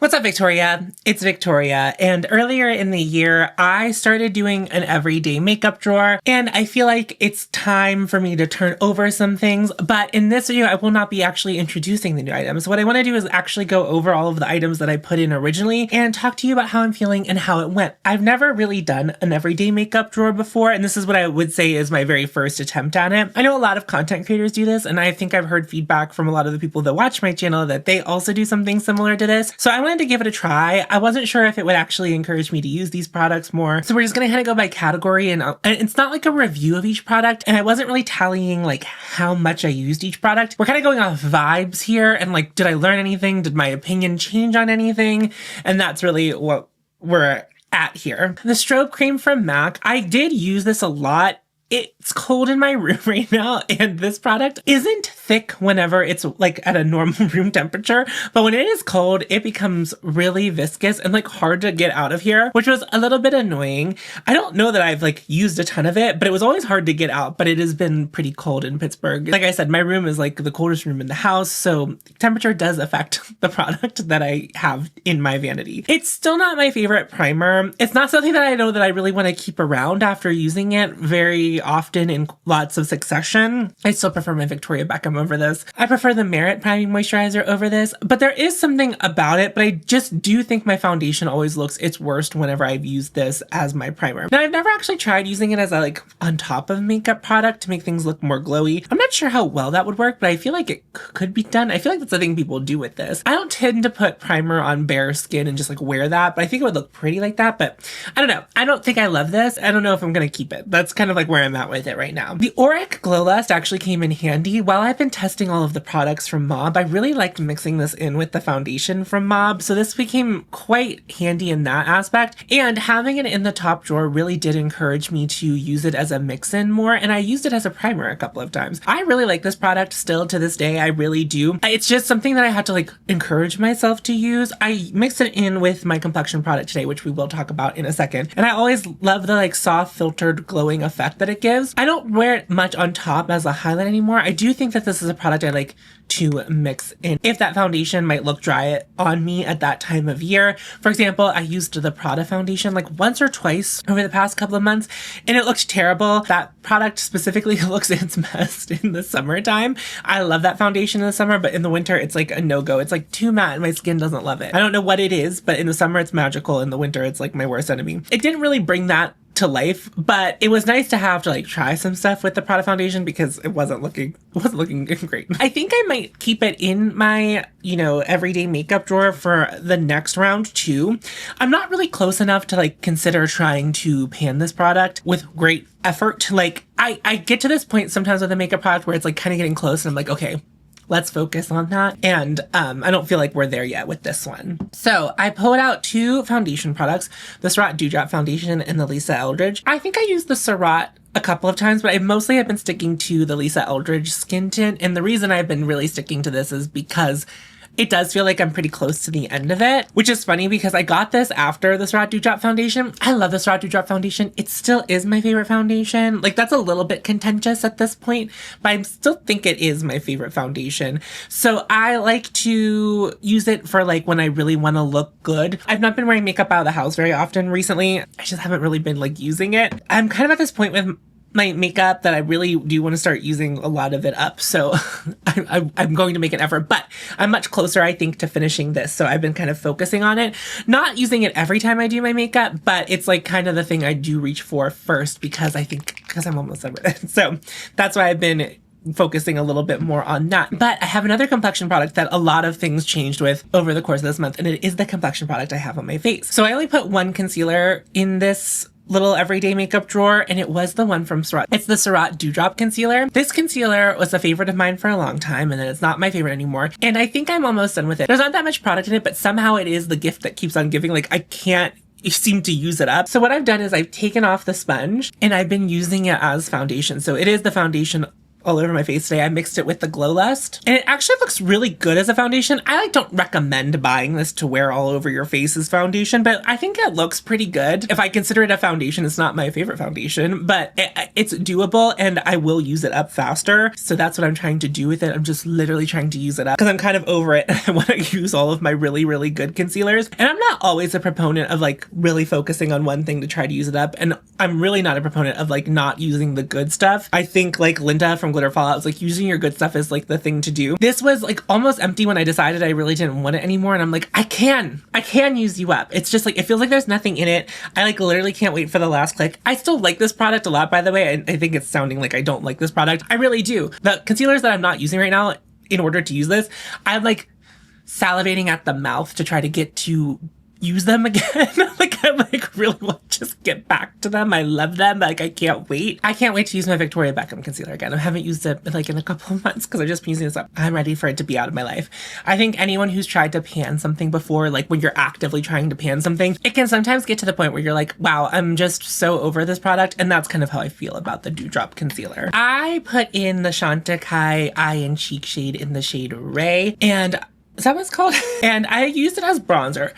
What's up, Victoria? It's Victoria, and earlier in the year, I started doing an everyday makeup drawer, and I feel like it's time for me to turn over some things, but in this video, I will not be actually introducing the new items. What I want to do is actually go over all of the items that I put in originally and talk to you about how I'm feeling and how it went. I've never really done an everyday makeup drawer before, and this is what I would say is my very first attempt at it. I know a lot of content creators do this, and I think I've heard feedback from a lot of the people that watch my channel that they also do something similar to this, so I wanted to give it a try. I wasn't sure if it would actually encourage me to use these products more. So we're just going to kind of go by category, and it's not like a review of each product. And I wasn't really tallying like how much I used each product. We're kind of going off vibes here. And like, did I learn anything? Did my opinion change on anything? And that's really what we're at here. The strobe cream from MAC. I did use this a lot. It's cold in my room right now, and this product isn't thick whenever it's like at a normal room temperature, but when it is cold, it becomes really viscous and like hard to get out of here, which was a little bit annoying. I don't know that I've like used a ton of it, but it was always hard to get out, but it has been pretty cold in Pittsburgh. Like I said, my room is like the coldest room in the house, so temperature does affect the product that I have in my vanity. It's still not my favorite primer. It's not something that I know that I really want to keep around after using it very often in lots of succession. I still prefer my Victoria Beckham over this. I prefer the Merit Priming Moisturizer over this, but there is something about it, but I just do think my foundation always looks its worst whenever I've used this as my primer. Now, I've never actually tried using it as a like on top of makeup product to make things look more glowy. I'm not sure how well that would work, but I feel like it could be done. I feel like that's the thing people do with this. I don't tend to put primer on bare skin and just like wear that, but I think it would look pretty like that, but I don't know. I don't think I love this. I don't know if I'm going to keep it. That's kind of like where I'm at with it right now. The Auric Glow Lust actually came in handy. While I've been testing all of the products from Mob, I really liked mixing this in with the foundation from Mob, so this became quite handy in that aspect, and having it in the top drawer really did encourage me to use it as a mix-in more, and I used it as a primer a couple of times. I really like this product still to this day. I really do. It's just something that I had to like encourage myself to use. I mixed it in with my complexion product today, which we will talk about in a second, and I always love the like soft filtered glowing effect that it gives. I don't wear it much on top as a highlight anymore. I do think that this is a product I like to mix in if that foundation might look dry on me at that time of year. For example, I used the Prada foundation like once or twice over the past couple of months, and it looked terrible. That product specifically looks its best in the summertime. I love that foundation in the summer, but in the winter, it's like a no-go. It's like too matte and my skin doesn't love it. I don't know what it is, but in the summer, it's magical. In the winter, it's like my worst enemy. It didn't really bring that to life, but it was nice to have to like try some stuff with the Prada foundation because it wasn't looking great. I think I might keep it in my, everyday makeup drawer for the next round too. I'm not really close enough to like consider trying to pan this product with great effort. Like I get to this point sometimes with a makeup product where it's like kind of getting close and I'm like, okay, let's focus on that. And I don't feel like we're there yet with this one. So I pulled out two foundation products, the Surratt Dewdrop Foundation and the Lisa Eldridge. I think I used the Surratt a couple of times, but I mostly have been sticking to the Lisa Eldridge skin tint. And the reason I've been really sticking to this is because it does feel like I'm pretty close to the end of it, which is funny because I got this after the Surratt Dewdrop Foundation. I love the Surratt Dewdrop Foundation. It still is my favorite foundation. Like that's a little bit contentious at this point, but I still think it is my favorite foundation. So I like to use it for like when I really want to look good. I've not been wearing makeup out of the house very often recently. I just haven't really been like using it. I'm kind of at this point with my makeup that I really do want to start using a lot of it up. So I'm going to make an effort, but I'm much closer, I think, to finishing this. So I've been kind of focusing on it, not using it every time I do my makeup, but it's like kind of the thing I do reach for first because I'm almost done with it. So that's why I've been focusing a little bit more on that. But I have another complexion product that a lot of things changed with over the course of this month, and it is the complexion product I have on my face. So I only put one concealer in this little everyday makeup drawer, and it was the one from Surratt. It's the Surratt Dewdrop Concealer. This concealer was a favorite of mine for a long time, and then it's not my favorite anymore. And I think I'm almost done with it. There's not that much product in it, but somehow it is the gift that keeps on giving. Like I can't seem to use it up. So what I've done is I've taken off the sponge and I've been using it as foundation. So it is the foundation all over my face today. I mixed it with the Glow Lust, and it actually looks really good as a foundation. I don't recommend buying this to wear all over your face as foundation, but I think it looks pretty good. If I consider it a foundation, it's not my favorite foundation, but it's doable and I will use it up faster. So that's what I'm trying to do with it. I'm just literally trying to use it up because I'm kind of over it. I want to use all of my really, really good concealers. And I'm not always a proponent of like really focusing on one thing to try to use it up. And I'm really not a proponent of like not using the good stuff. I think like Linda from Glitter Fallout was like, using your good stuff is like the thing to do. This was like almost empty when I decided I really didn't want it anymore. And I'm like, I can use you up. It's just like, it feels like there's nothing in it. I like literally can't wait for the last click. I still like this product a lot, by the way. I think it's sounding like I don't like this product. I really do. The concealers that I'm not using right now, in order to use this, I'm like salivating at the mouth to try to get to use them again. Like I like really want to just get back to them. I love them. Like I can't wait. I can't wait to use my Victoria Beckham concealer again. I haven't used it like in a couple of months because I've just been using this up. I'm ready for it to be out of my life. I think anyone who's tried to pan something before, like when you're actively trying to pan something, it can sometimes get to the point where you're like, wow, I'm just so over this product. And that's kind of how I feel about the Dewdrop concealer. I put in the Chantecaille Eye and Cheek shade in the shade Ray. And is that what it's called? And I used it as bronzer.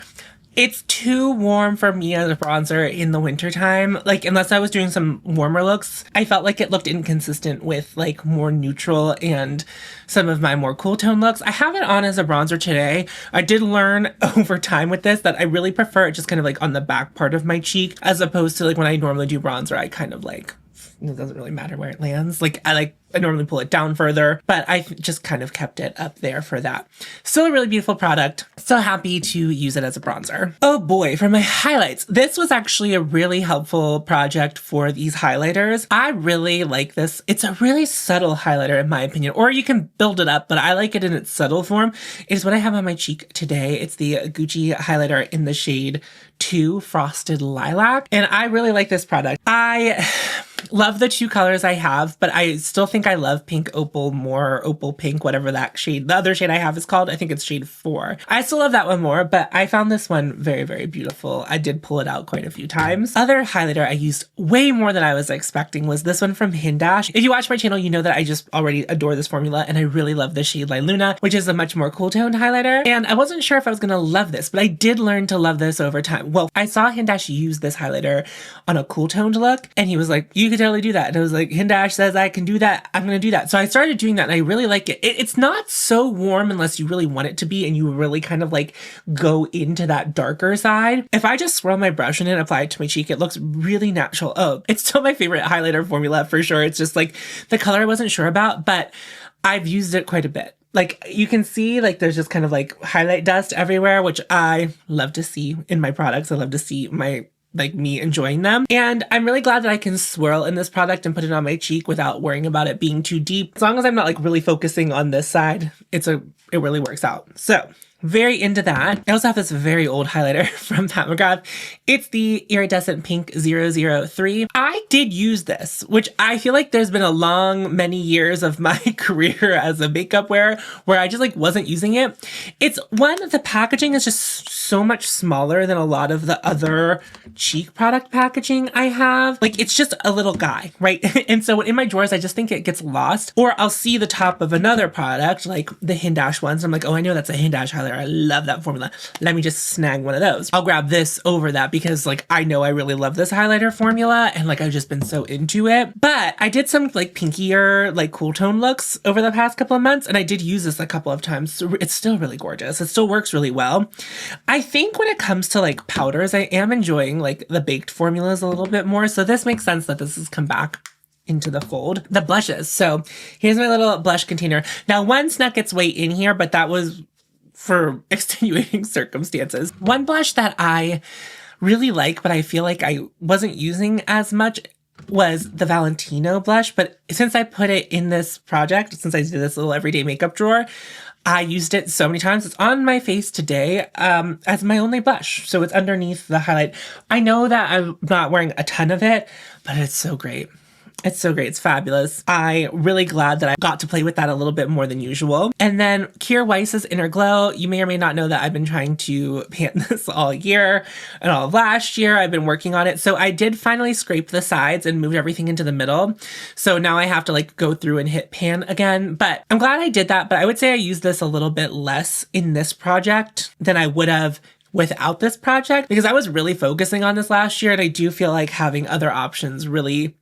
It's too warm for me as a bronzer in the wintertime. Like, unless I was doing some warmer looks, I felt like it looked inconsistent with like more neutral and some of my more cool tone looks. I have it on as a bronzer today. I did learn over time with this that I really prefer it just kind of like on the back part of my cheek, as opposed to like when I normally do bronzer, I kind of like, it doesn't really matter where it lands. Like I normally pull it down further, but I just kind of kept it up there for that. Still a really beautiful product. So happy to use it as a bronzer. Oh boy, for my highlights. This was actually a really helpful project for these highlighters. I really like this. It's a really subtle highlighter in my opinion, or you can build it up, but I like it in its subtle form. It is what I have on my cheek today. It's the Gucci highlighter in the shade 2 Frosted Lilac. And I really like this product. I love the two colors I have, but I still think I love Pink Opal more, Opal Pink, whatever that shade, the other shade I have is called. I think it's shade 4. I still love that one more, but I found this one very, very beautiful. I did pull it out quite a few times. Other highlighter I used way more than I was expecting was this one from Hindash. If you watch my channel, you know that I just already adore this formula, and I really love the shade Luna, which is a much more cool toned highlighter. And I wasn't sure if I was gonna love this, but I did learn to love this over time. Well, I saw Hindash use this highlighter on a cool toned look, and he was like, you could totally do that. And I was like, Hindash says I can do that. I'm going to do that. So I started doing that and I really like it. It's not so warm unless you really want it to be and you really kind of like go into that darker side. If I just swirl my brush in it and apply it to my cheek, it looks really natural. Oh, it's still my favorite highlighter formula for sure. It's just like the color I wasn't sure about, but I've used it quite a bit. Like you can see like there's just kind of like highlight dust everywhere, which I love to see in my products. I love to see me enjoying them. And I'm really glad that I can swirl in this product and put it on my cheek without worrying about it being too deep. As long as I'm not like really focusing on this side, it really works out. So very into that. I also have this very old highlighter from Pat McGrath. It's the Iridescent Pink 003. I did use this, which I feel like there's been many years of my career as a makeup wearer where I just like wasn't using it. It's one, the packaging is just so much smaller than a lot of the other cheek product packaging I have. Like it's just a little guy, right? And so in my drawers, I just think it gets lost, or I'll see the top of another product like the Hindash ones. I'm like, oh, I know that's a Hindash highlighter. I love that formula. Let me just snag one of those. I'll grab this over that because like I know I really love this highlighter formula and like I've just been so into it. But I did some like pinkier, like cool tone looks over the past couple of months and I did use this a couple of times. So it's still really gorgeous. It still works really well. I think when it comes to like powders, I am enjoying like the baked formulas a little bit more. So this makes sense that this has come back into the fold. The blushes. So here's my little blush container. Now one snuck its way in here, but that was for extenuating circumstances. One blush that I really like, but I feel like I wasn't using as much was the Valentino blush. But since I put it in this project, since I did this little everyday makeup drawer, I used it so many times. It's on my face today as my only blush. So it's underneath the highlight. I know that I'm not wearing a ton of it, but it's so great. It's so great. It's fabulous. I'm really glad that I got to play with that a little bit more than usual. And then Kier Weiss's Inner Glow. You may or may not know that I've been trying to pan this all year and all of last year. I've been working on it. So I did finally scrape the sides and moved everything into the middle. So now I have to like go through and hit pan again. But I'm glad I did that. But I would say I used this a little bit less in this project than I would have without this project, because I was really focusing on this last year. And I do feel like having other options really,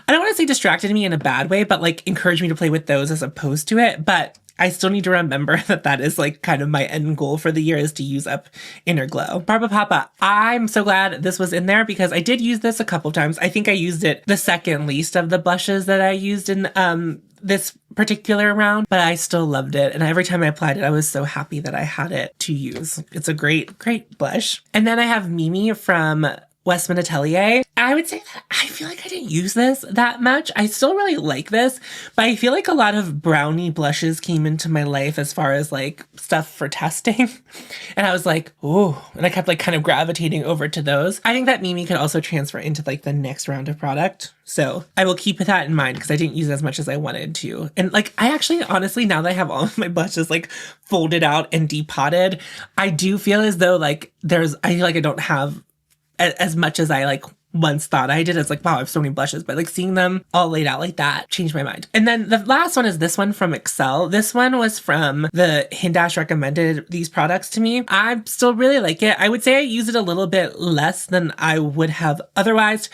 I don't want to say distracted me in a bad way, but like encouraged me to play with those as opposed to it. But I still need to remember that that is like kind of my end goal for the year, is to use up Inner Glow. Barbapapa, I'm so glad this was in there because I did use this a couple of times. I think I used it the second least of the blushes that I used in this particular round, but I still loved it. And every time I applied it, I was so happy that I had it to use. It's a great, great blush. And then I have Mimi from Westman Atelier. I would say that I feel like I didn't use this that much. I still really like this, but I feel like a lot of brownie blushes came into my life as far as like stuff for testing. And I was like, oh, and I kept like kind of gravitating over to those. I think that Mimi could also transfer into like the next round of product. So I will keep that in mind because I didn't use it as much as I wanted to. And like, I actually, honestly, now that I have all of my blushes like folded out and depotted, I do feel as though like I feel like I don't have as much as I like once thought I did. It's like, wow, I have so many blushes, but like seeing them all laid out like that changed my mind. And then the last one is this one from Excel. This one was from the Hindash recommended these products to me. I still really like it. I would say I use it a little bit less than I would have otherwise.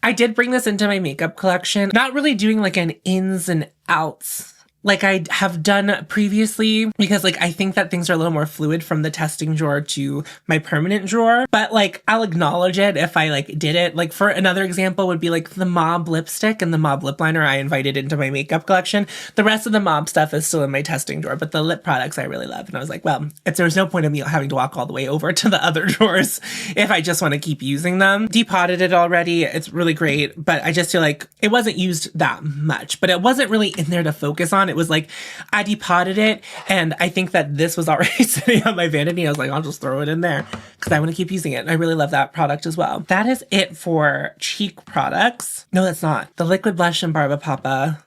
I did bring this into my makeup collection, not really doing like an ins and outs like I have done previously, because like I think that things are a little more fluid from the testing drawer to my permanent drawer. But like I'll acknowledge it if I like did it. Like for another example would be like the Mob lipstick and the Mob lip liner I invited into my makeup collection. The rest of the Mob stuff is still in my testing drawer, but the lip products I really love. And I was like, well, there's no point of me having to walk all the way over to the other drawers if I just want to keep using them. Depotted it already. It's really great, but I just feel like it wasn't used that much, but it wasn't really in there to focus on. It was like I depotted it, and I think that this was already sitting on my vanity. I was like, I'll just throw it in there because I want to keep using it. And I really love that product as well. That is it for cheek products. No, that's not. The liquid blush in Barbapapa.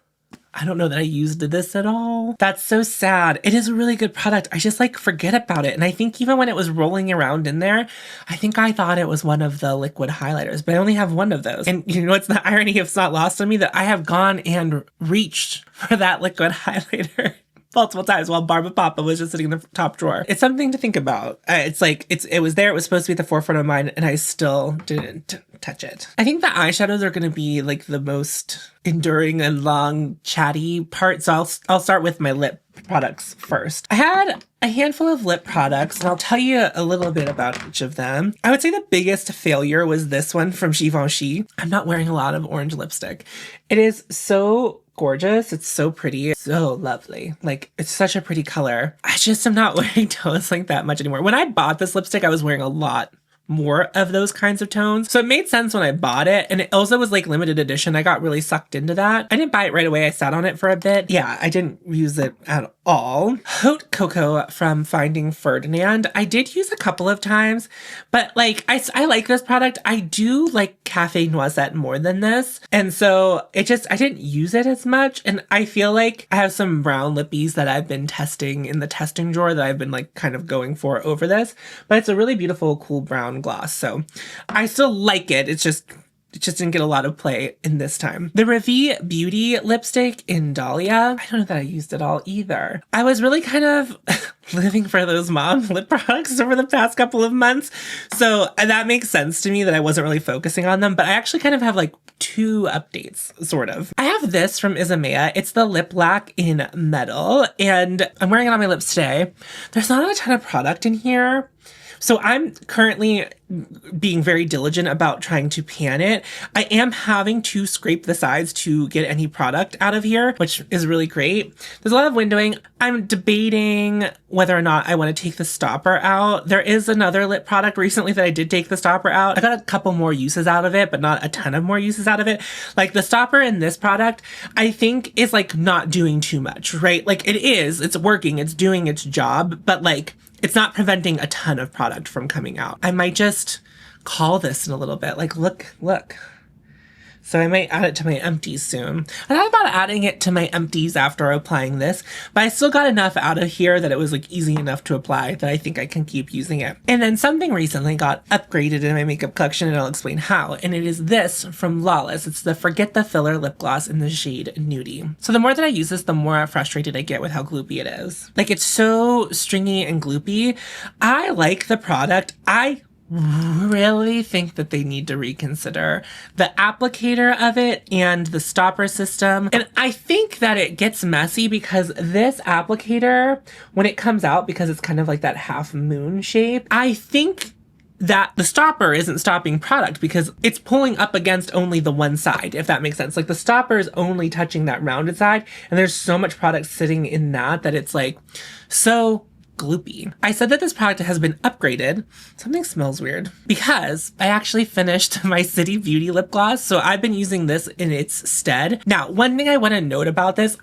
I don't know that I used this at all. That's so sad. It is a really good product. I just like forget about it. And I think even when it was rolling around in there, I think I thought it was one of the liquid highlighters, but I only have one of those. And you know, it's the irony, it's not lost on me that I have gone and reached for that liquid highlighter multiple times while Barbapapa was just sitting in the top drawer. It's something to think about. It's like, it was there. It was supposed to be at the forefront of mine, and I still didn't touch it. I think the eyeshadows are going to be like the most enduring and long chatty part. So I'll start with my lip products first. I had a handful of lip products, and I'll tell you a little bit about each of them. I would say the biggest failure was this one from Givenchy. I'm not wearing a lot of orange lipstick. It is so gorgeous. It's so pretty. It's so lovely. Like, it's such a pretty color. I just am not wearing tones like that much anymore. When I bought this lipstick, I was wearing a lot more of those kinds of tones. So it made sense when I bought it. And it also was like limited edition. I got really sucked into that. I didn't buy it right away. I sat on it for a bit. Yeah, I didn't use it at all. Haute Cocoa from Finding Ferdinand. I did use a couple of times, but like I like this product. I do like Cafe Noisette more than this. And so I didn't use it as much. And I feel like I have some brown lippies that I've been testing in the testing drawer that I've been like kind of going for over this, but it's a really beautiful, cool brown gloss. So I still like it. It just didn't get a lot of play in this time. The Ravi Beauty lipstick in Dahlia. I don't know that I used it all either. I was really kind of living for those Mom lip products over the past couple of months. So that makes sense to me that I wasn't really focusing on them, but I actually kind of have like two updates, sort of. I have this from Isamaya. It's the lip lac in metal, and I'm wearing it on my lips today. There's not a ton of product in here. So I'm currently being very diligent about trying to pan it. I am having to scrape the sides to get any product out of here, which is really great. There's a lot of windowing. I'm debating whether or not I want to take the stopper out. There is another lip product recently that I did take the stopper out. I got a couple more uses out of it, but not a ton of more uses out of it. Like the stopper in this product, I think is like not doing too much, right? Like it's working, it's doing its job, but like it's not preventing a ton of product from coming out. I might just call this in a little bit. Like, look. So I might add it to my empties soon. I thought about adding it to my empties after applying this, but I still got enough out of here that it was like easy enough to apply that I think I can keep using it. And then something recently got upgraded in my makeup collection, and I'll explain how. And it is this from Lawless. It's the Forget the Filler lip gloss in the shade Nudie. So the more that I use this, the more frustrated I get with how gloopy it is. Like, it's so stringy and gloopy. I like the product. I really think that they need to reconsider the applicator of it and the stopper system. And I think that it gets messy because this applicator, when it comes out, because it's kind of like that half moon shape, I think that the stopper isn't stopping product because it's pulling up against only the one side, if that makes sense. Like, the stopper is only touching that rounded side, and there's so much product sitting in that it's like so gloopy. I said that this product has been upgraded. Something smells weird because I actually finished my City Beauty lip gloss. So I've been using this in its stead. Now, one thing I want to note about this,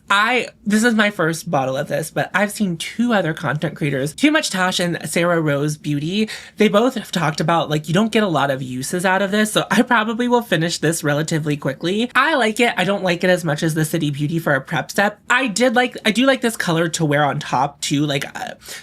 this is my first bottle of this, but I've seen two other content creators, Too Much Tosh and Sarah Rose Beauty. They both have talked about, like, you don't get a lot of uses out of this. So I probably will finish this relatively quickly. I like it. I don't like it as much as the City Beauty for a prep step. I do like this color to wear on top too.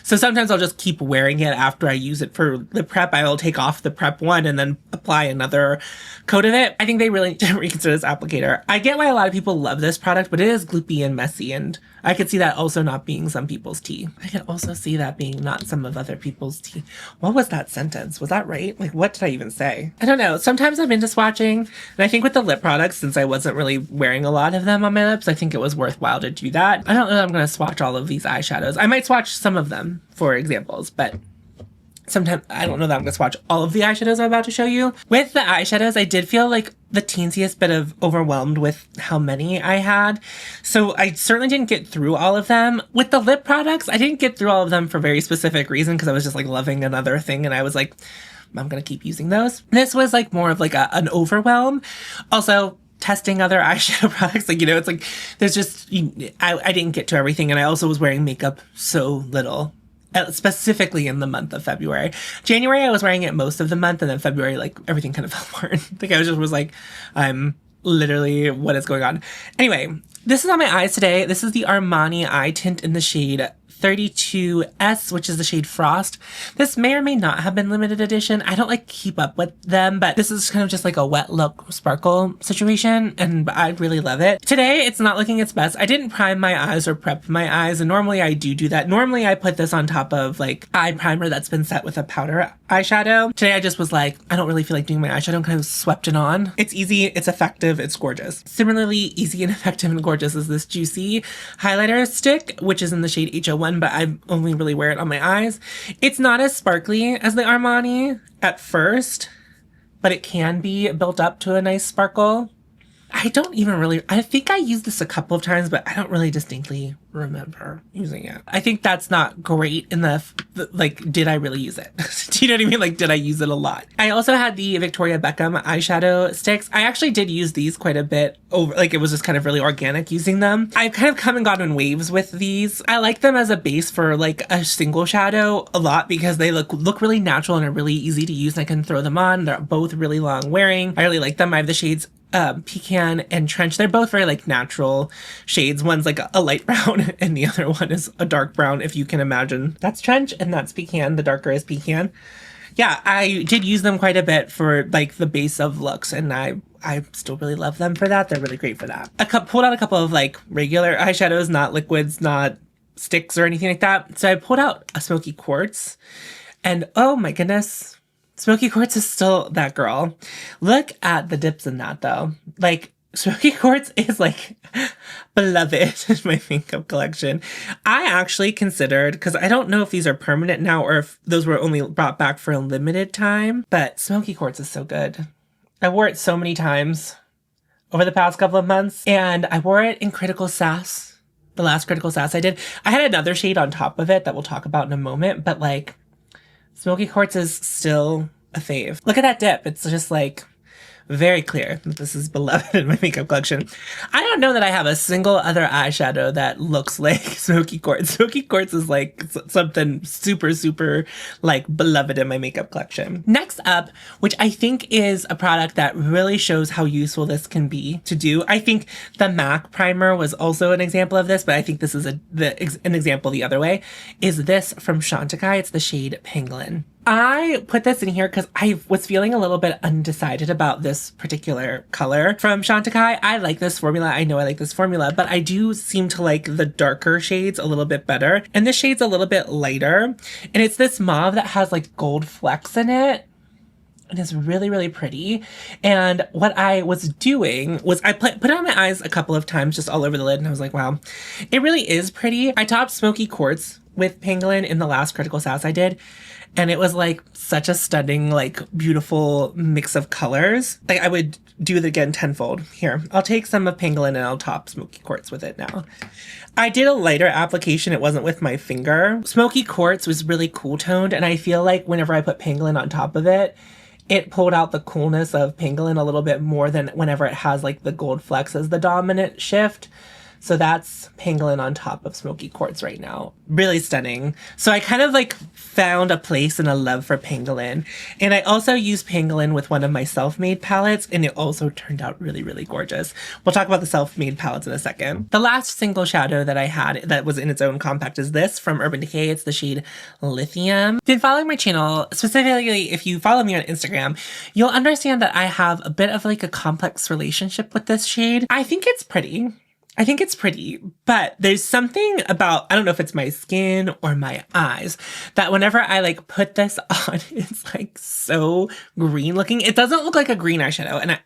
So sometimes I'll just keep wearing it after I use it for the prep. I will take off the prep one and then apply another coat of it. I think they really need to reconsider this applicator. I get why a lot of people love this product, but it is gloopy and messy, and I could see that also not being some people's tea. I could also see that being not some of other people's tea. What was that sentence? Was that right? Like, what did I even say? I don't know. Sometimes I'm into swatching, and I think with the lip products, since I wasn't really wearing a lot of them on my lips, I think it was worthwhile to do that. I don't know that I'm going to swatch all of these eyeshadows. I might swatch some of them for examples, but sometimes I don't know that I'm going to swatch all of the eyeshadows I'm about to show you. With the eyeshadows, I did feel like the teensiest bit of overwhelmed with how many I had. So I certainly didn't get through all of them. With the lip products, I didn't get through all of them for a very specific reason because I was just like loving another thing, and I was like, I'm going to keep using those. This was like more of like an overwhelm. Also, testing other eyeshadow products, like, it's like there's just, I didn't get to everything, and I also was wearing makeup so little, specifically in the month of February. January, I was wearing it most of the month, and then February, like, everything kind of fell apart. I think I was like, I'm literally, what is going on? Anyway, this is on my eyes today. This is the Armani eye tint in the shade 32S, which is the shade Frost. This may or may not have been limited edition. I don't like keep up with them, but this is kind of just like a wet look sparkle situation, and I really love it. Today, it's not looking its best. I didn't prime my eyes or prep my eyes, and normally I do that. Normally I put this on top of like eye primer that's been set with a powder eyeshadow. Today I just was like, I don't really feel like doing my eyeshadow, and kind of swept it on. It's easy, it's effective, it's gorgeous. Similarly easy and effective and gorgeous is this Juicy highlighter stick, which is in the shade HO1, but I only really wear it on my eyes. It's not as sparkly as the Armani at first, but it can be built up to a nice sparkle. I think I used this a couple of times, but I don't really distinctly remember using it. I think that's not great in like, did I really use it? Do you know what I mean? Like, did I use it a lot? I also had the Victoria Beckham eyeshadow sticks. I actually did use these quite a bit like, it was just kind of really organic using them. I've kind of come and gone in waves with these. I like them as a base for like a single shadow a lot because they look really natural and are really easy to use, and I can throw them on. They're both really long wearing. I really like them. I have the shades Pecan and Trench. They're both very like natural shades. One's like a light brown and the other one is a dark brown, if you can imagine. That's Trench and that's Pecan. The darker is Pecan. Yeah, I did use them quite a bit for like the base of looks, and I still really love them for that. They're really great for that. Pulled out a couple of like regular eyeshadows, not liquids, not sticks or anything like that. So I pulled out a Smoky Quartz, and oh my goodness, Smoky Quartz is still that girl. Look at the dips in that though. Like, Smoky Quartz is like beloved in my makeup collection. I actually considered, because I don't know if these are permanent now or if those were only brought back for a limited time, but Smoky Quartz is so good. I wore it so many times over the past couple of months, and I wore it in Critical Sass. The last Critical Sass I did. I had another shade on top of it that we'll talk about in a moment, but like, Smoky Quartz is still a fave. Look at that dip. It's just like very clear that this is beloved in my makeup collection. I don't know that I have a single other eyeshadow that looks like Smoky Quartz. Smoky Quartz is like something super, super like beloved in my makeup collection. Next up, which I think is a product that really shows how useful this can be to do. I think the MAC primer was also an example of this, but I think this is an example the other way, is this from Chantecaille. It's the shade Pangolin. I put this in here because I was feeling a little bit undecided about this particular color from Chantecaille. I like this formula. I know I like this formula, but I do seem to like the darker shades a little bit better. And this shade's a little bit lighter. And it's this mauve that has like gold flecks in it. And it's really, really pretty. And what I was doing was I put it on my eyes a couple of times, just all over the lid. And I was like, wow, it really is pretty. I topped Smoky Quartz with Pangolin in the last Critical Sass I did. And it was like such a stunning, like beautiful mix of colors. Like I would do it again tenfold. Here, I'll take some of Pangolin and I'll top Smoky Quartz with it now. I did a lighter application. It wasn't with my finger. Smoky Quartz was really cool toned. And I feel like whenever I put Pangolin on top of it, it pulled out the coolness of Pangolin a little bit more than whenever it has like the gold flecks as the dominant shift. So that's Pangolin on top of Smoky Quartz right now. Really stunning. So I kind of like found a place and a love for Pangolin. And I also used Pangolin with one of my self-made palettes, and it also turned out really, really gorgeous. We'll talk about the self-made palettes in a second. The last single shadow that I had that was in its own compact is this from Urban Decay. It's the shade Lithium. If you've been following my channel, specifically if you follow me on Instagram, you'll understand that I have a bit of like a complex relationship with this shade. I think it's pretty. But there's something about, I don't know if it's my skin or my eyes, that whenever I like put this on, it's like so green looking. It doesn't look like a green eyeshadow.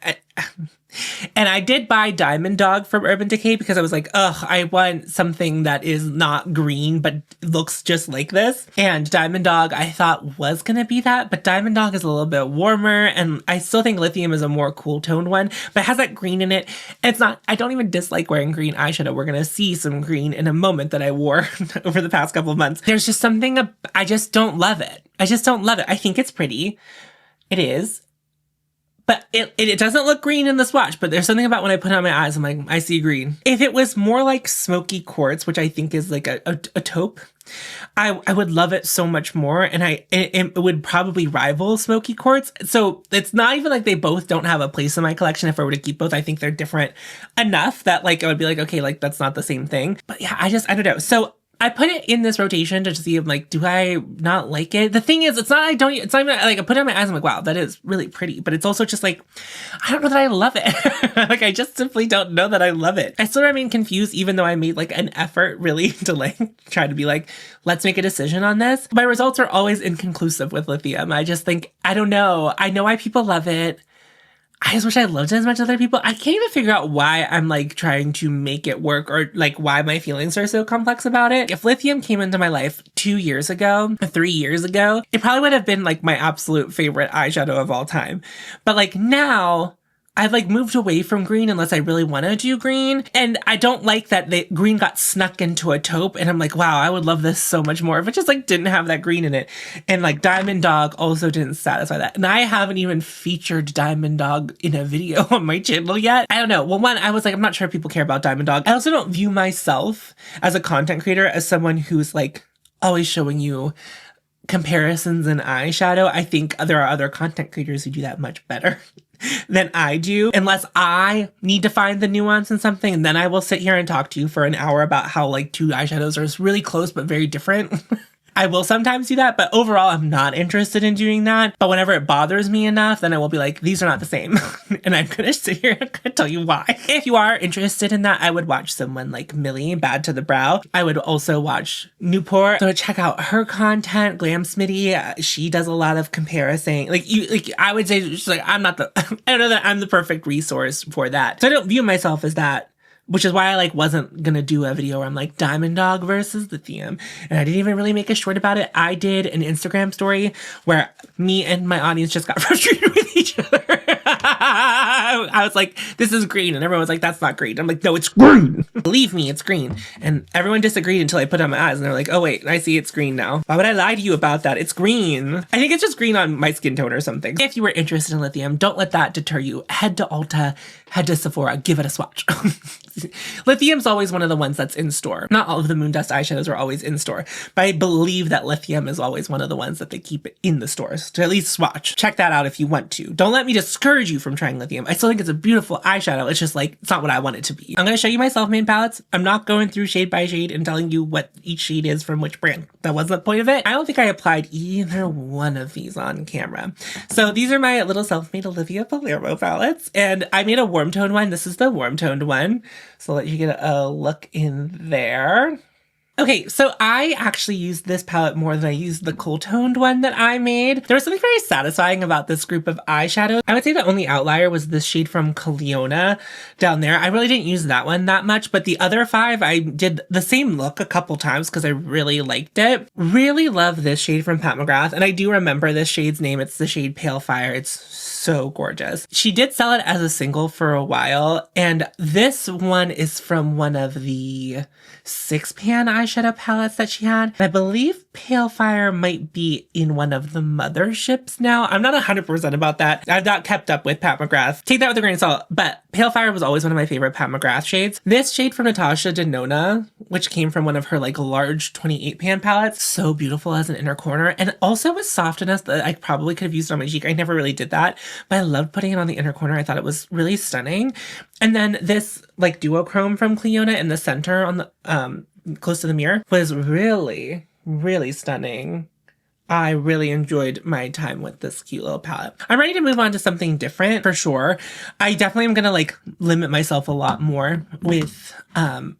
And I did buy Diamond Dog from Urban Decay because I was like, ugh, I want something that is not green, but looks just like this. And Diamond Dog I thought was going to be that, but Diamond Dog is a little bit warmer. And I still think Lithium is a more cool toned one, but it has that green in it. And it's not, I don't even dislike wearing green eyeshadow. We're going to see some green in a moment that I wore over the past couple of months. There's just something, I just don't love it. I think it's pretty. It is. But it doesn't look green in the swatch, but there's something about when I put it on my eyes, I'm like, I see green. If it was more like Smoky Quartz, which I think is like a taupe, I would love it so much more. And it would probably rival Smoky Quartz. So it's not even like they both don't have a place in my collection. If I were to keep both, I think they're different enough that like, I would be like, okay, like that's not the same thing. But yeah, I don't know. So I put it in this rotation to see, like, do I not like it? The thing is, it's not even, like, I put it on my eyes, I'm like, wow, that is really pretty. But it's also just like, I don't know that I love it. Like, I just simply don't know that I love it. I still remain confused, even though I made, like, an effort, really, to, like, try to be like, let's make a decision on this. My results are always inconclusive with Lithium. I just think, I don't know. I know why people love it. I just wish I loved it as much as other people. I can't even figure out why I'm like trying to make it work or like why my feelings are so complex about it. If Lithium came into my life 2 years ago, 3 years ago, it probably would have been like my absolute favorite eyeshadow of all time. But like now, I've like moved away from green unless I really want to do green. And I don't like that the green got snuck into a taupe. And I'm like, wow, I would love this so much more if it just like didn't have that green in it. And like Diamond Dog also didn't satisfy that. And I haven't even featured Diamond Dog in a video on my channel yet. I don't know. Well, one, I was like, I'm not sure if people care about Diamond Dog. I also don't view myself as a content creator as someone who's like always showing you comparisons in eyeshadow. I think there are other content creators who do that much better than I do, unless I need to find the nuance in something, and then I will sit here and talk to you for an hour about how like two eyeshadows are really close but very different. I will sometimes do that, but overall I'm not interested in doing that. But whenever it bothers me enough, then I will be like, these are not the same. And I'm gonna sit here and tell you why. If you are interested in that, I would watch someone like Millie, Bad to the Brow. I would also watch Newport. So check out her content, Glam Smitty. She does a lot of comparison. I would say she's like, I don't know that I'm the perfect resource for that. So I don't view myself as that. which is why I like wasn't gonna do a video where I'm like Diamond Dog versus Lithium. And I didn't even really make a short about it. I did an Instagram story where me and my audience just got frustrated with each other. I was like, this is green. And everyone was like, that's not green. I'm like, no, it's green. Believe me, it's green. And everyone disagreed until I put it on my eyes. And they're like, oh, wait, I see it's green now. Why would I lie to you about that? It's green. I think it's just green on my skin tone or something. If you were interested in Lithium, don't let that deter you. Head to Ulta, head to Sephora, give it a swatch. Lithium's always one of the ones that's in store. Not all of the Moondust eyeshadows are always in store, but I believe that Lithium is always one of the ones that they keep in the stores to at least swatch. Check that out if you want to. Don't let me discourage you from trying Lithium. I still think it's a beautiful eyeshadow. It's just like, it's not what I want it to be. I'm going to show you my self-made palettes. I'm not going through shade by shade and telling you what each shade is from which brand. That wasn't the point of it. I don't think I applied either one of these on camera. So these are my little self-made Olivia Palermo palettes, and I made a warm toned one. This is the warm toned one. So I'll let you get a look in there. Okay, so I actually used this palette more than I used the cool toned one that I made. There was something very satisfying about this group of eyeshadows. I would say the only outlier was this shade from Cleona down there. I really didn't use that one that much, but the other 5, I did the same look a couple times because I really liked it. Really love this shade from Pat McGrath, and I do remember this shade's name. It's the shade Pale Fire. It's so gorgeous. She did sell it as a single for a while, and this one is from one of the 6-pan eyeshadow palettes that she had. I believe Pale Fire might be in one of the motherships now. I'm not 100% about that. I've not kept up with Pat McGrath. Take that with a grain of salt, but Pale Fire was always one of my favorite Pat McGrath shades. This shade from Natasha Denona, which came from one of her like large 28-pan palettes, so beautiful as an inner corner, and also was soft enough that I probably could have used it on my cheek. I never really did that, but I loved putting it on the inner corner. I thought it was really stunning. And then this like duochrome from Cleona in the center on the close to the mirror was really, really stunning. I really enjoyed my time with this cute little palette. I'm ready to move on to something different for sure. I definitely am gonna like limit myself a lot more with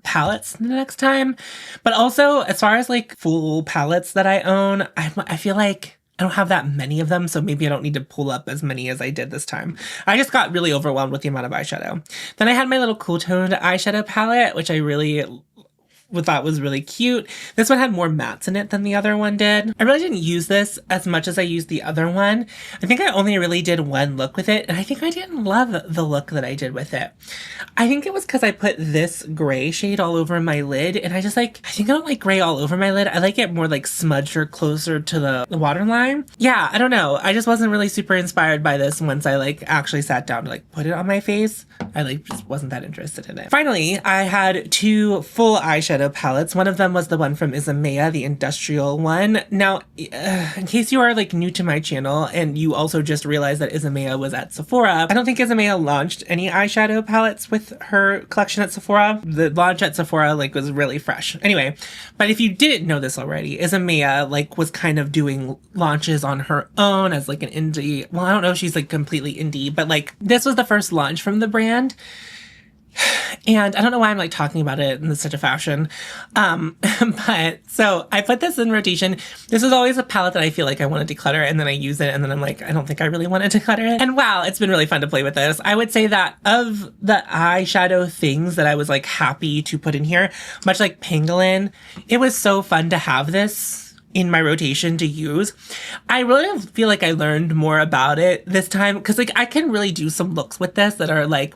palettes the next time. But also as far as like full palettes that I own, I feel like I don't have that many of them, so maybe I don't need to pull up as many as I did this time. I just got really overwhelmed with the amount of eyeshadow. Then I had my little cool toned eyeshadow palette, which I really thought was really cute. This one had more mattes in it than the other one did. I really didn't use this as much as I used the other one. I think I only really did one look with it, and I think I didn't love the look that I did with it. I think it was because I put this gray shade all over my lid, and I think I don't like gray all over my lid. I like it more like smudged or closer to the waterline. Yeah, I don't know. I just wasn't really super inspired by this once I like actually sat down to like put it on my face. I like just wasn't that interested in it. Finally, I had 2 full eyeshadow palettes. One of them was the one from Izamea, the industrial one. Now, in case you are like new to my channel and you also just realized that Izamea was at Sephora, I don't think Izamea launched any eyeshadow palettes with her collection at Sephora. The launch at Sephora like was really fresh. Anyway, but if you didn't know this already, Izamea like was kind of doing launches on her own as like an indie. Well, I don't know if she's like completely indie, but like this was the first launch from the brand. And I don't know why I'm like talking about it in such a fashion. But so I put this in rotation. This is always a palette that I feel like I want to declutter, and then I use it and then I'm like, I don't think I really want to declutter it. And wow, it's been really fun to play with this. I would say that of the eyeshadow things that I was like happy to put in here, much like Pangolin, it was so fun to have this in my rotation to use. I really feel like I learned more about it this time because like I can really do some looks with this that are like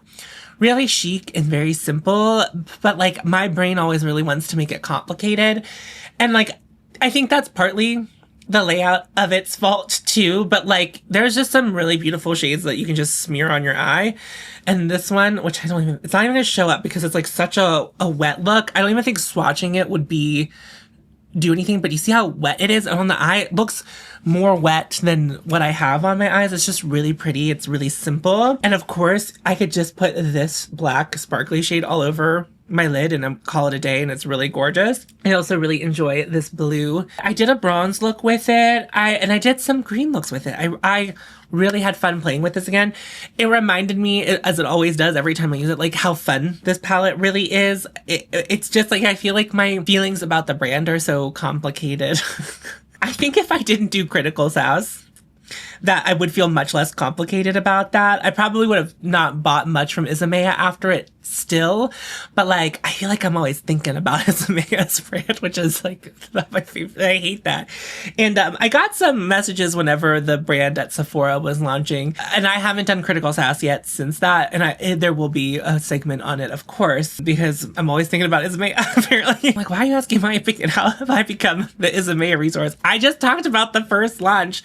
really chic and very simple, but like my brain always really wants to make it complicated. And like, I think that's partly the layout of its fault too, but like there's just some really beautiful shades that you can just smear on your eye. And this one, which it's not even gonna show up because it's like such a wet look. I don't even think swatching it would do anything, but you see how wet it is on the eye? It looks more wet than what I have on my eyes. It's just really pretty. It's really simple. And of course, I could just put this black sparkly shade all over my lid and call it a day, and it's really gorgeous. I also really enjoy this blue. I did a bronze look with it. I did some green looks with it. I really had fun playing with this again. It reminded me, as it always does every time I use it, like how fun this palette really is. It's just like, I feel like my feelings about the brand are so complicated. I think if I didn't do Critical Sass, that I would feel much less complicated about that. I probably would have not bought much from Izumaya after it still, but like, I feel like I'm always thinking about Izumaya's brand, which is like not my favorite. I hate that. And I got some messages whenever the brand at Sephora was launching, and I haven't done Critical Sass yet since that, and there will be a segment on it, of course, because I'm always thinking about Izumaya, apparently. Like, why are you asking my opinion? How have I become the Izumaya resource? I just talked about the first launch,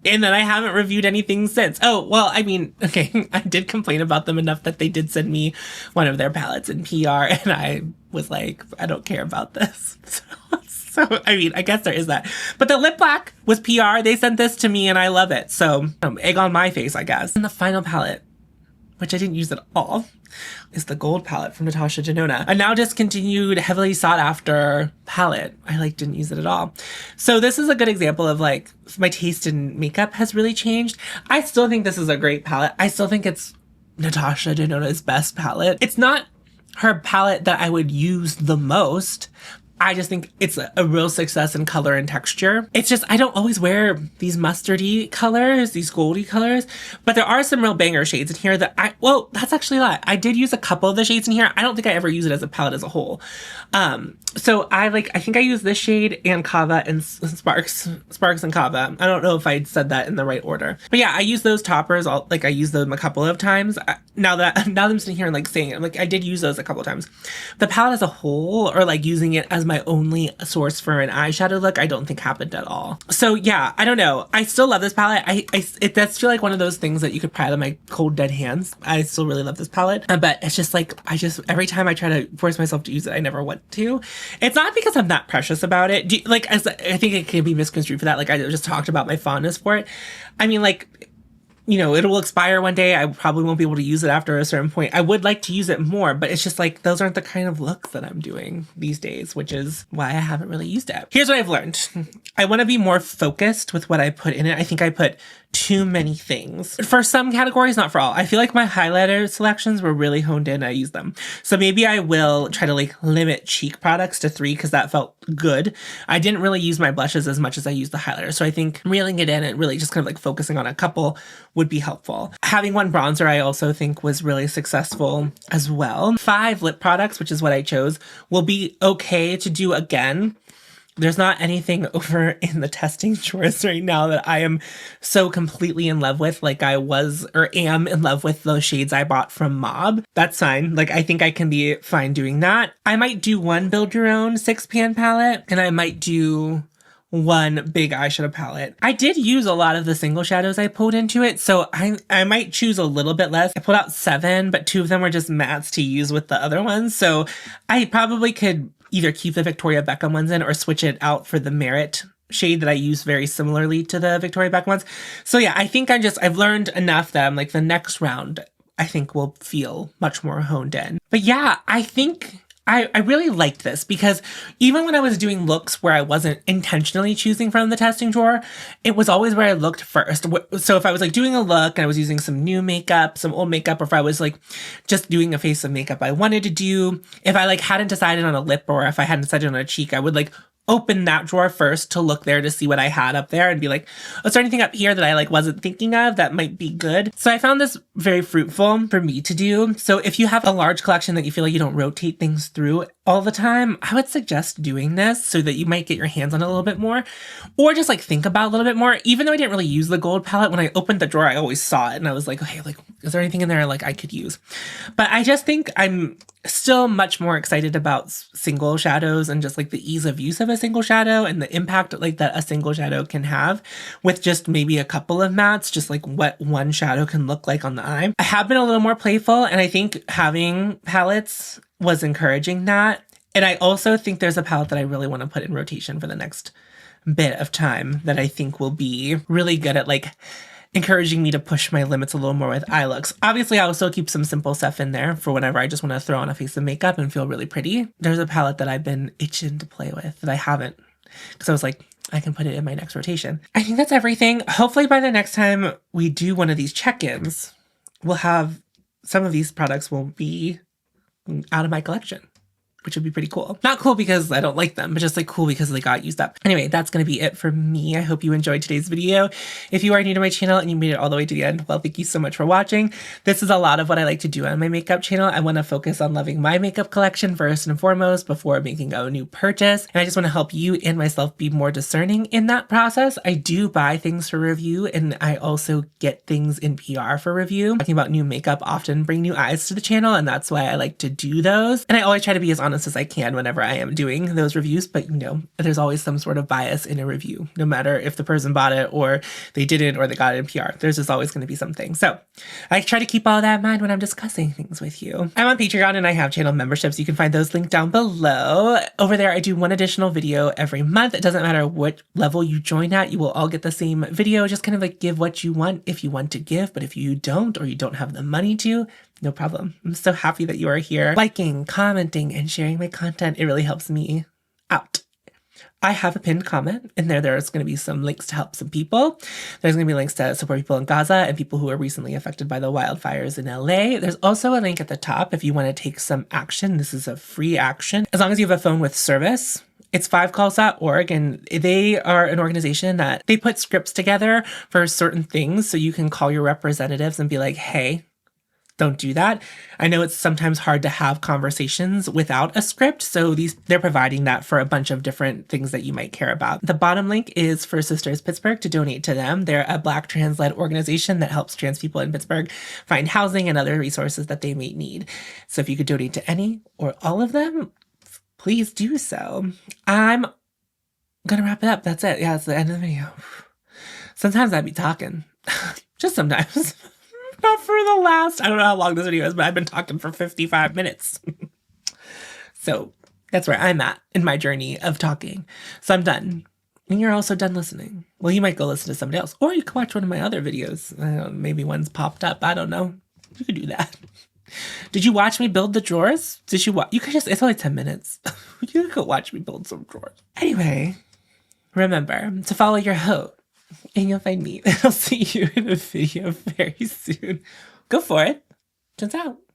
and then I haven't reviewed anything since. Oh, well, I mean, okay, I did complain about them enough that they did send me one of their palettes in PR, and I was like, I don't care about this. So, I mean, I guess there is that. But the lip black was PR. They sent this to me, and I love it. So, egg on my face, I guess. And the final palette, which I didn't use at all, is the gold palette from Natasha Denona. A now discontinued, heavily sought after palette. I didn't use it at all. So this is a good example of my taste in makeup has really changed. I still think this is a great palette. I still think it's Natasha Denona's best palette. It's not her palette that I would use the most. I just think it's a real success in color and texture. It's just, I don't always wear these mustardy colors, these goldy colors, but there are some real banger shades in here that well, that's actually a lot. I did use a couple of the shades in here. I don't think I ever use it as a palette as a whole. So I think I use this shade and Kava and Sparks and Kava. I don't know if I said that in the right order, but yeah, I use those toppers. I used them a couple of times. Now that I'm sitting here and saying it, I did use those a couple of times. The palette as a whole, or using it as my only source for an eyeshadow look, I don't think happened at all. So yeah, I don't know. I still love this palette. It does feel like one of those things that you could pry out of my cold dead hands. I still really love this palette, but it's just every time I try to force myself to use it, I never want to. It's not because I'm that precious about it. I think it can be misconstrued for that. I just talked about my fondness for it. I mean, it will expire one day. I probably won't be able to use it after a certain point. I would like to use it more, but it's just those aren't the kind of looks that I'm doing these days, which is why I haven't really used it. Here's what I've learned. I want to be more focused with what I put in it. I think I put too many things. For some categories, not for all. I feel like my highlighter selections were really honed in. I use them. So maybe I will try to limit cheek products to 3 because that felt good. I didn't really use my blushes as much as I used the highlighter. So I think reeling it in and really just kind of focusing on a couple would be helpful. Having one bronzer I also think was really successful as well. 5 lip products, which is what I chose, will be okay to do again. There's not anything over in the testing drawers right now that I am so completely in love with I was or am in love with those shades I bought from Mob. That's fine. I think I can be fine doing that. I might do one build your own 6-pan palette, and I might do one big eyeshadow palette. I did use a lot of the single shadows I pulled into it, so I might choose a little bit less. I pulled out 7, but 2 of them were just mattes to use with the other ones, so I probably could either keep the Victoria Beckham ones in or switch it out for the Merit shade that I use very similarly to the Victoria Beckham ones. So yeah, I think I've learned enough that I'm the next round, I think will feel much more honed in. But yeah, I think I really liked this because even when I was doing looks where I wasn't intentionally choosing from the testing drawer, it was always where I looked first. So if I was doing a look and I was using some new makeup, some old makeup, or if I was just doing a face of makeup I wanted to do, if I hadn't decided on a lip or if I hadn't decided on a cheek, I would open that drawer first to look there to see what I had up there and be is there anything up here that I wasn't thinking of that might be good? So I found this very fruitful for me to do. So if you have a large collection that you feel you don't rotate things through all the time, I would suggest doing this so that you might get your hands on it a little bit more, or just think about it a little bit more. Even though I didn't really use the gold palette, when I opened the drawer, I always saw it and I was okay, is there anything in there I could use? But I just think I'm still much more excited about single shadows and just the ease of use of a single shadow and the impact that a single shadow can have with just maybe a couple of mattes, just what one shadow can look like on the eye. I have been a little more playful, and I think having palettes was encouraging that. And I also think there's a palette that I really want to put in rotation for the next bit of time that I think will be really good at encouraging me to push my limits a little more with eye looks. Obviously, I will still keep some simple stuff in there for whenever I just want to throw on a face of makeup and feel really pretty. There's a palette that I've been itching to play with that I haven't, because I was I can put it in my next rotation. I think that's everything. Hopefully by the next time we do one of these check-ins, we'll have some of these products will be out of my collection. which would be pretty cool. Not cool because I don't like them, but just like cool because they got used up. Anyway, that's going to be it for me. I hope you enjoyed today's video. If you are new to my channel and you made it all the way to the end, well, thank you so much for watching. This is a lot of what I like to do on my makeup channel. I want to focus on loving my makeup collection first and foremost before making a new purchase. And I just want to help you and myself be more discerning in that process. I do buy things for review, and I also get things in PR for review. Talking about new makeup often bring new eyes to the channel, and that's why I like to do those. And I always try to be as honest as I can whenever I am doing those reviews, but you know, there's always some sort of bias in a review, no matter if the person bought it or they didn't or they got it in PR. There's just always going to be something. So I try to keep all that in mind when I'm discussing things with you. I'm on Patreon and I have channel memberships. You can find those linked down below. Over there, I do one additional video every month. It doesn't matter what level you join at, you will all get the same video. Just kind of like give what you want if you want to give, but if you don't or you don't have the money to, no problem. I'm so happy that you are here, liking, commenting, and sharing my content. It really helps me out. I have a pinned comment in there. There's going to be some links to help some people. There's going to be links to support people in Gaza and people who are recently affected by the wildfires in LA. There's also a link at the top if you want to take some action. This is a free action. As long as you have a phone with service. It's 5calls.org, and they are an organization that they put scripts together for certain things so you can call your representatives and be like, hey, don't do that. I know it's sometimes hard to have conversations without a script, so they're providing that for a bunch of different things that you might care about. The bottom link is for Sisters Pittsburgh to donate to them. They're a Black trans-led organization that helps trans people in Pittsburgh find housing and other resources that they may need. So if you could donate to any or all of them, please do so. I'm gonna wrap it up. That's it. Yeah, it's the end of the video. Sometimes I'd be talking. Just sometimes. Not for the last, I don't know how long this video is, but I've been talking for 55 minutes. So that's where I'm at in my journey of talking. So I'm done. And you're also done listening. Well, you might go listen to somebody else, or you could watch one of my other videos. I don't know, maybe one's popped up. I don't know. You could do that. Did you watch me build the drawers? Did you watch? You could just, it's only 10 minutes. You could watch me build some drawers. Anyway, remember to follow your hope. And you'll find me. I'll see you in a video very soon. Go for it. Turns out.